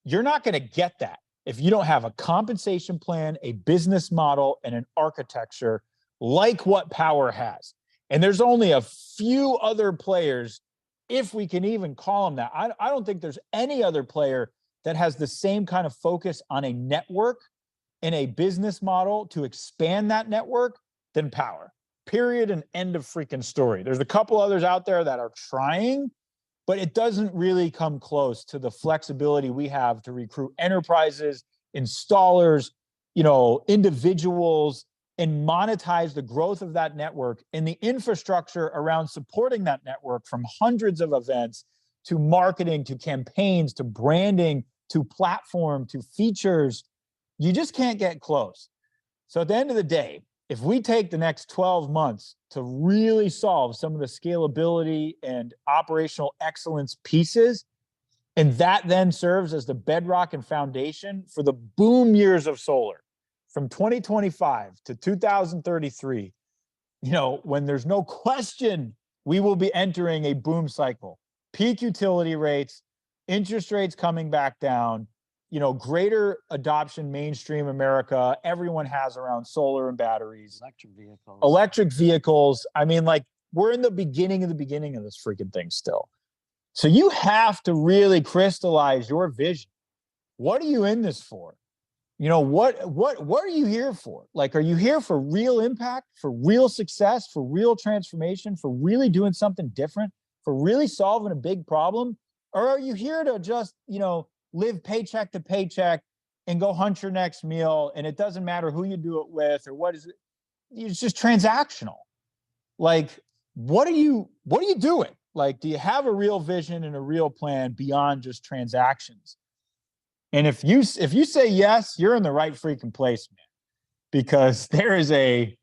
you're not going to get that if you don't have a compensation plan, a business model, and an architecture like what Powur has. And there's only a few other players, if we can even call them that. I don't think there's any other player that has the same kind of focus on a network and a business model to expand that network than Powur. Period and end of freaking story. There's a couple others out there that are trying, but it doesn't really come close to the flexibility we have to recruit enterprises, installers, you know, individuals, and monetize the growth of that network and the infrastructure around supporting that network, from hundreds of events to marketing, to campaigns, to branding, to platform, to features. You just can't get close. So at the end of the day, if we take the next 12 months to really solve some of the scalability and operational excellence pieces, and that then serves as the bedrock and foundation for the boom years of solar from 2025 to 2033, you know, when there's no question we will be entering a boom cycle, peak utility rates, interest rates coming back down, you know, greater adoption, mainstream America, everyone has around solar and batteries. Electric vehicles. I mean, like, we're in the beginning of this freaking thing still. So you have to really crystallize your vision. What are you in this for? You know, what are you here for? Like, are you here for real impact, for real success, for real transformation, for really doing something different, for really solving a big problem? Or are you here to just, you know, live paycheck to paycheck and go hunt your next meal, and it doesn't matter who you do it with or what is it? It's just transactional. Like, what are you doing? Like, do you have a real vision and a real plan beyond just transactions? And if you say yes, you're in the right freaking place, man, because there is a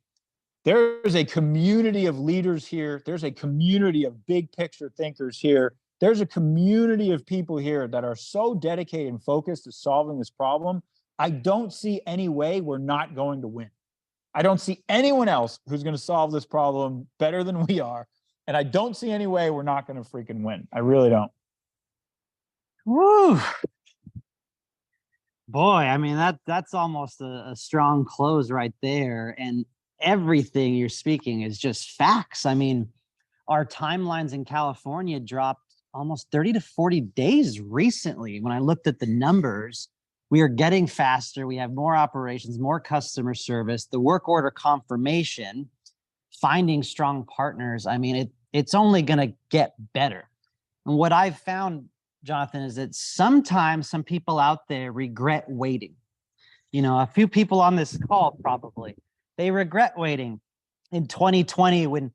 community of leaders here. There's a community of big picture thinkers here. There's a community of people here that are so dedicated and focused to solving this problem. I don't see any way we're not going to win. I don't see anyone else who's going to solve this problem better than we are. And I don't see any way we're not going to freaking win. I really don't.
Woo. Boy, I mean, that's almost a strong close right there. And everything you're speaking is just facts. I mean, our timelines in California dropped almost 30 to 40 days recently. When I looked at the numbers, we are getting faster. We have more operations, more customer service, the work order confirmation, finding strong partners. I mean, it's only going to get better. And what I've found, Jonathan, is that sometimes some people out there regret waiting. You know, a few people on this call probably, they regret waiting in 2020 when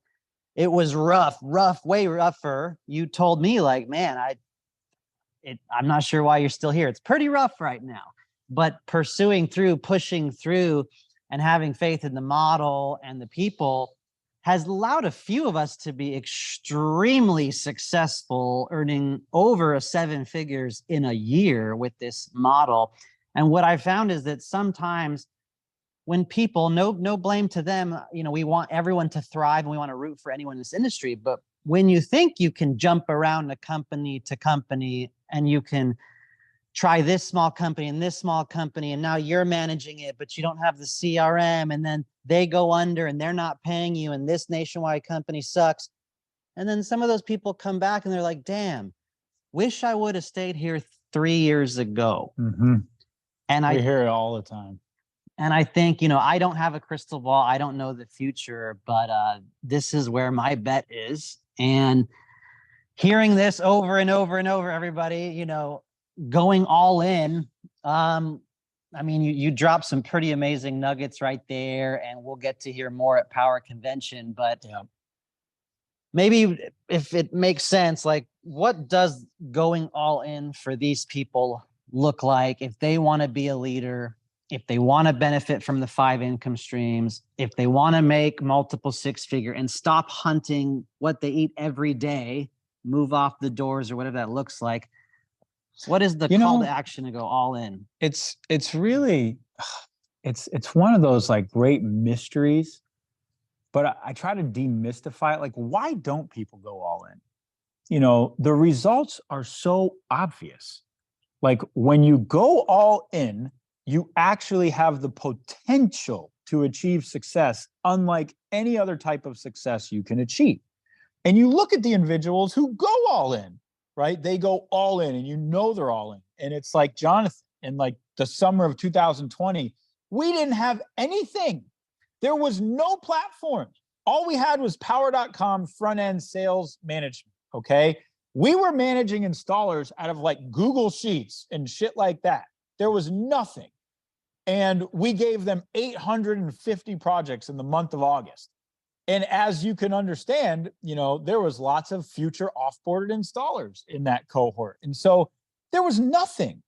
it was rough, way rougher. You told me, like, man, I'm not sure why you're still here. It's pretty rough right now. But pursuing through, pushing through, and having faith in the model and the people has allowed a few of us to be extremely successful, earning over 7 figures in a year with this model. And what I found is that sometimes when people, no blame to them, we want everyone to thrive and we want to root for anyone in this industry. But when you think you can jump around a company to company and you can try this small company and this small company, and now you're managing it, but you don't have the CRM, and then they go under and they're not paying you, and this nationwide company sucks. And then some of those people come back and they're like, damn, wish I would have stayed here 3 years ago.
Mm-hmm.
And
we hear it all the time.
And I think, I don't have a crystal ball. I don't know the future, but this is where my bet is. And hearing this over and over and over, everybody, going all in. You dropped some pretty amazing nuggets right there, and we'll get to hear more at Powur Convention. But maybe if it makes sense, like, what does going all in for these people look like if they want to be a leader, if they want to benefit from the 5 income streams, if they want to make multiple 6-figure and stop hunting what they eat every day, move off the doors or whatever that looks like? What is the call to action to go all in?
It's really, it's one of those like great mysteries, but I try to demystify it. Like, why don't people go all in? The results are so obvious. Like, when you go all in, you actually have the potential to achieve success unlike any other type of success you can achieve. And you look at the individuals who go all in, right? They go all in, and they're all in. And it's like Jonathan in like the summer of 2020, we didn't have anything. There was no platform. All we had was Powur.com front-end sales management, okay? We were managing installers out of like Google Sheets and shit like that. There was nothing. And we gave them 850 projects in the month of August. And as you can understand, there was lots of future off-boarded installers in that cohort. And so there was nothing.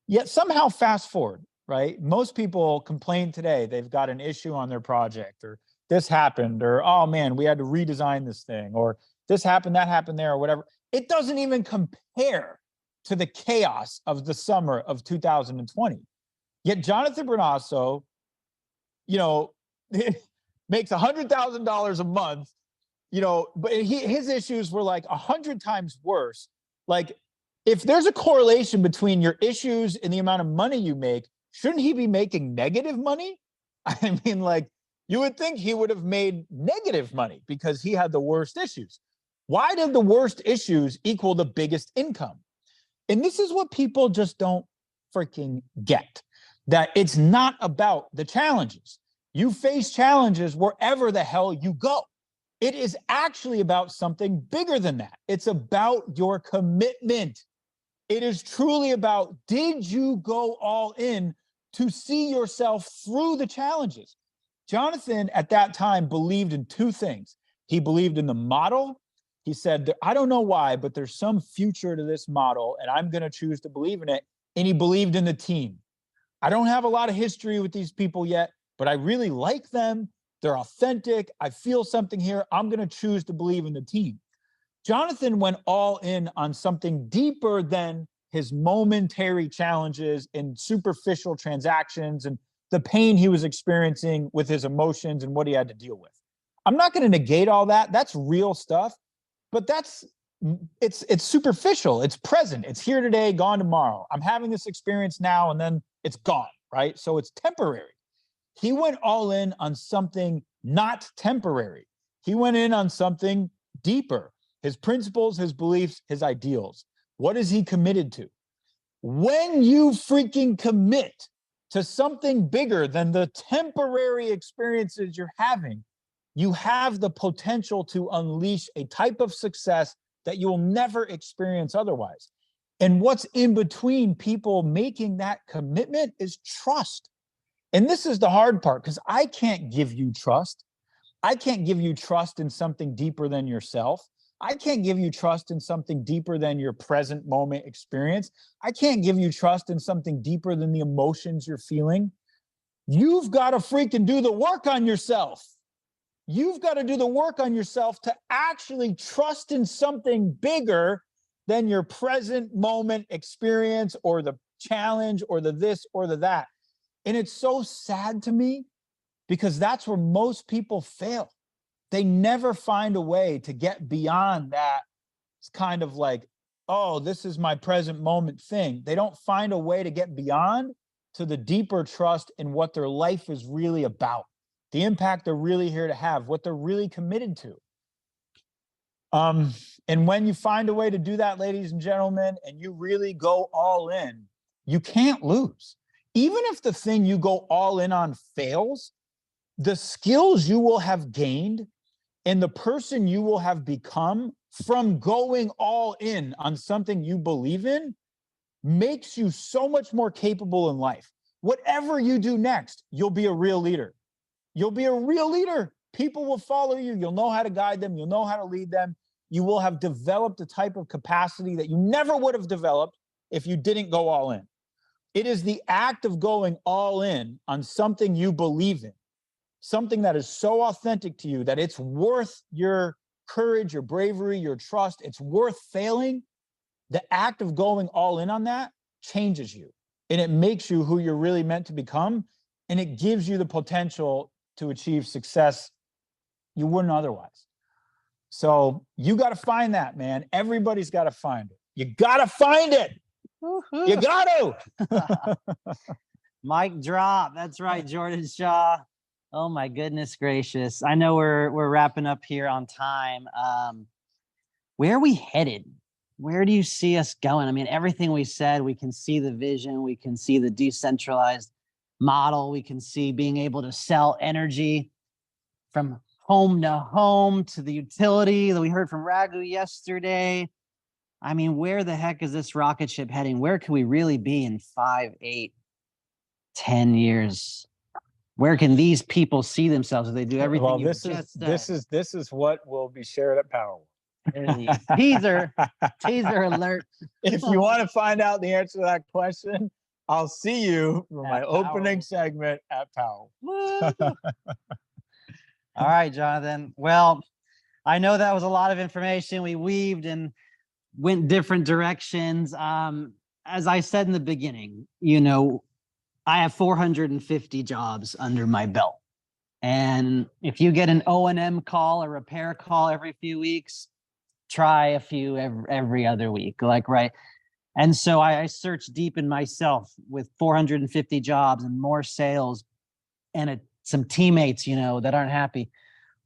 Yet somehow, fast forward, right? Most people complain today they've got an issue on their project, or this happened, or, oh man, we had to redesign this thing, or this happened, that happened there, or whatever. It doesn't even compare to the chaos of the summer of 2020. Yet Jonathan Bernasso, makes $100,000 a month, but his issues were like 100 times worse. Like, if there's a correlation between your issues and the amount of money you make, shouldn't he be making negative money? I mean, like, you would think he would have made negative money because he had the worst issues. Why did the worst issues equal the biggest income? And this is what people just don't freaking get, that it's not about the challenges. You face challenges wherever the hell you go. It is actually about something bigger than that. It's about your commitment. It is truly about, did you go all in to see yourself through the challenges? Jonathan at that time believed in 2 things. He believed in the model. He said, I don't know why, but there's some future to this model, and I'm going to choose to believe in it. And he believed in the team. I don't have a lot of history with these people yet, but I really like them. They're authentic. I feel something here. I'm going to choose to believe in the team. Jonathan went all in on something deeper than his momentary challenges and superficial transactions and the pain he was experiencing with his emotions and what he had to deal with. I'm not going to negate all that. That's real stuff, but it's superficial. It's present. It's here today, gone tomorrow. I'm having this experience now, and then it's gone, right? So it's temporary. He went all in on something not temporary. He went in on something deeper. His principles, his beliefs, his ideals. What is he committed to? When you freaking commit to something bigger than the temporary experiences you're having, you have the potential to unleash a type of success that you will never experience otherwise. And what's in between people making that commitment is trust. And this is the hard part, because I can't give you trust. I can't give you trust in something deeper than yourself. I can't give you trust in something deeper than your present moment experience. I can't give you trust in something deeper than the emotions you're feeling. You've got to freaking do the work on yourself. You've got to do the work on yourself to actually trust in something bigger than your present moment experience or the challenge or the this or the that. And it's so sad to me because that's where most people fail. They never find a way to get beyond that. It's kind of like, oh, this is my present moment thing. They don't find a way to get beyond to the deeper trust in what their life is really about, the impact they're really here to have, what they're really committed to. And when you find a way to do that, ladies and gentlemen, and you really go all in, you can't lose. Even if the thing you go all in on fails, the skills you will have gained and the person you will have become from going all in on something you believe in makes you so much more capable in life. Whatever you do next, you'll be a real leader. You'll be a real leader. People will follow you. You'll know how to guide them. You'll know how to lead them. You will have developed a type of capacity that you never would have developed if you didn't go all in. It is the act of going all in on something you believe in, something that is so authentic to you that it's worth your courage, your bravery, your trust. It's worth failing. The act of going all in on that changes you, and it makes you who you're really meant to become, and it gives you the potential to achieve success you wouldn't otherwise. So you got to find that, man. Everybody's got to find it. You got to find it.
Woo-hoo.
You got to.
Mic drop. That's right, Jordan Shaw. Oh my goodness gracious. I know we're wrapping up here on time. Where are we headed? Where do you see us going? I mean, everything we said, we can see the vision, we can see the decentralized model, we can see being able to sell energy from home to home to the utility that we heard from Raghu yesterday. I mean, where the heck is this rocket ship heading? Where can we really be in 5, 8, 10 years? Where can these people see themselves if they do everything?
Well, this is what will be shared at Powur.
Teaser alert.
If you want to find out the answer to that question, I'll see you for my
At
opening
Powur.
segment at Powur.
All right, Jonathan. Well, I know that was a lot of information. We weaved and went different directions. As I said in the beginning, you know, I have 450 jobs under my belt. And if you get an O&M call, a repair call every few weeks, try a few every other week, like, right? And so I searched deep in myself with 450 jobs and more sales and some teammates, you know, that aren't happy.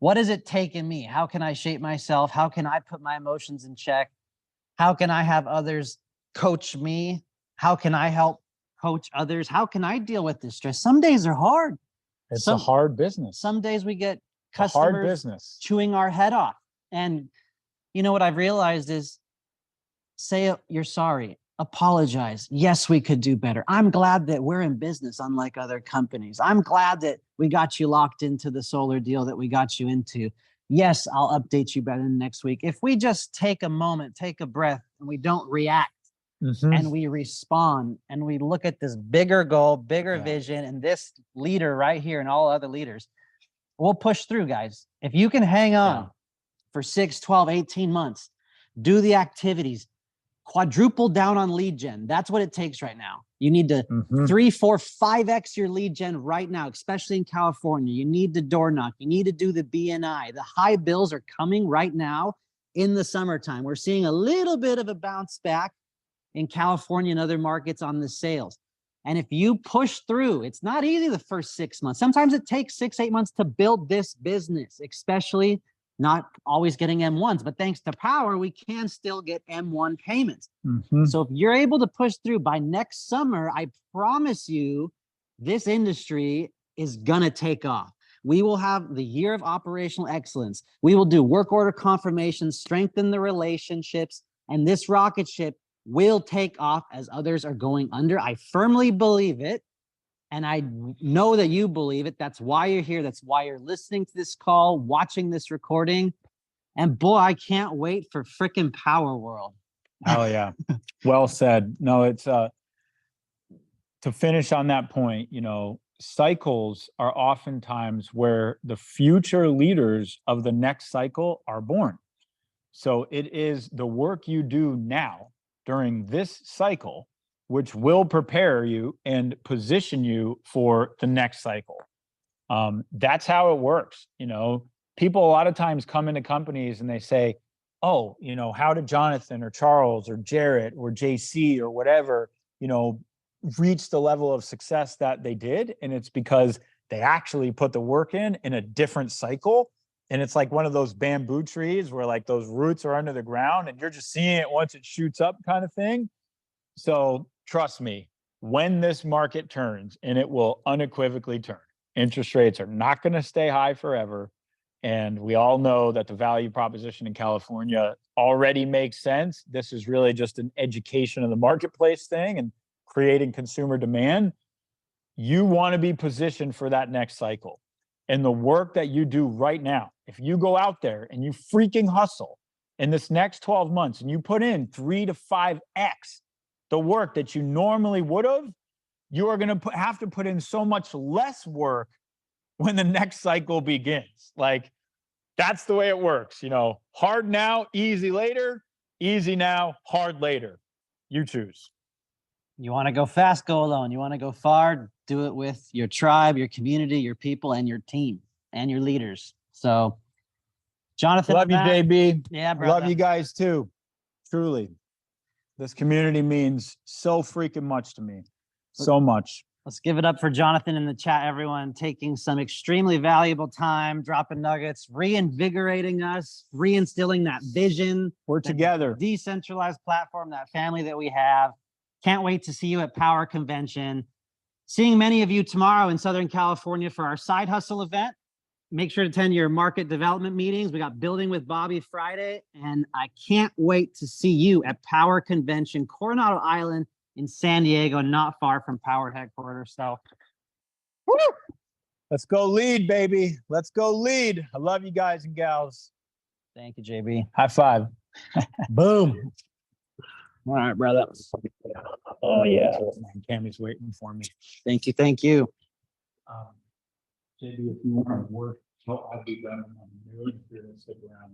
What has it taken me? How can I shape myself? How can I put my emotions in check? How can I have others coach me? How can I help coach others? How can I deal with this stress? Some days are hard.
It's a hard business.
Some days we get
Hard
customers
business.
chewing our head off. And you know what I've realized is say you're sorry, apologize. Yes, we could do better. I'm glad that we're in business, unlike other companies. I'm glad that we got you locked into the solar deal that we got you into. Yes, I'll update you better next week. If we just take a moment, take a breath, and we don't react, and we respond, and we look at this bigger goal, bigger vision, and this leader right here and all other leaders, we'll push through, guys. If you can hang on for 6, 12, 18 months, do the activities, quadruple down on lead gen. That's what it takes right now. You need to 3, 4, 5x your lead gen right now, especially in California. You need to door knock. You need to do the BNI. The high bills are coming right now in the summertime. We're seeing a little bit of a bounce back in California and other markets on the sales. And if you push through, it's not easy the first 6 months. Sometimes it takes 6, 8 months to build this business, especially not always getting M1s, but thanks to Powur, we can still get M1 payments. So if you're able to push through by next summer, I promise you, this industry is gonna take off. We will have the year of operational excellence. We will do work order confirmations, strengthen the relationships, and this rocket ship will take off as others are going under. I firmly believe it. And I know that you believe it. That's why you're here. That's why you're listening to this call, watching this recording. And boy, I can't wait for frickin' Powur World.
Oh yeah. Well said. No, it's to finish on that point, you know, cycles are oftentimes where the future leaders of the next cycle are born. So it is the work you do now during this cycle which will prepare you and position you for the next cycle. That's how it works. You know, people a lot of times come into companies and they say, oh, you know, how did Jonathan or Charles or Jarrett or JC or whatever, you know, reach the level of success that they did? And it's because they actually put the work in a different cycle. And it's like one of those bamboo trees where like those roots are under the ground and you're just seeing it once it shoots up kind of thing. So trust me, when this market turns, and it will unequivocally turn, interest rates are not going to stay high forever. And we all know that the value proposition in California already makes sense. This is really just an education of the marketplace thing and creating consumer demand. You want to be positioned for that next cycle. And the work that you do right now, if you go out there and you freaking hustle in this next 12 months and you put in 3 to 5x the work that you normally would have, you are going to have to put in so much less work when the next cycle begins. Like, that's the way it works. You know, hard now, easy later, easy now, hard later. You choose.
You want to go fast, go alone. You want to go far, do it with your tribe, your community, your people, and your team and your leaders. So, Jonathan,
love you, JB.
Yeah, brother.
Love you guys too. Truly. This community means so freaking much to me. So much.
Let's give it up for Jonathan in the chat, everyone, taking some extremely valuable time, dropping nuggets, reinvigorating us, reinstilling that vision.
We're together.
Decentralized platform, that family that we have. Can't wait to see you at Powur Convention. Seeing many of you tomorrow in Southern California for our Side Hustle event. Make sure to attend your market development meetings. We got Building with Bobby Friday, and I can't wait to see you at Powur Convention, Coronado Island in San Diego, not far from Powur headquarters. So,
woo! Let's go lead, baby. Let's go lead. I love you guys and gals.
Thank you, JB.
High five.
Boom. All right, brother.
Oh, yeah. Man, Cammy's waiting for me.
Thank you. Thank you.
JB, if you want to work, I'll be done. I'm really stick around.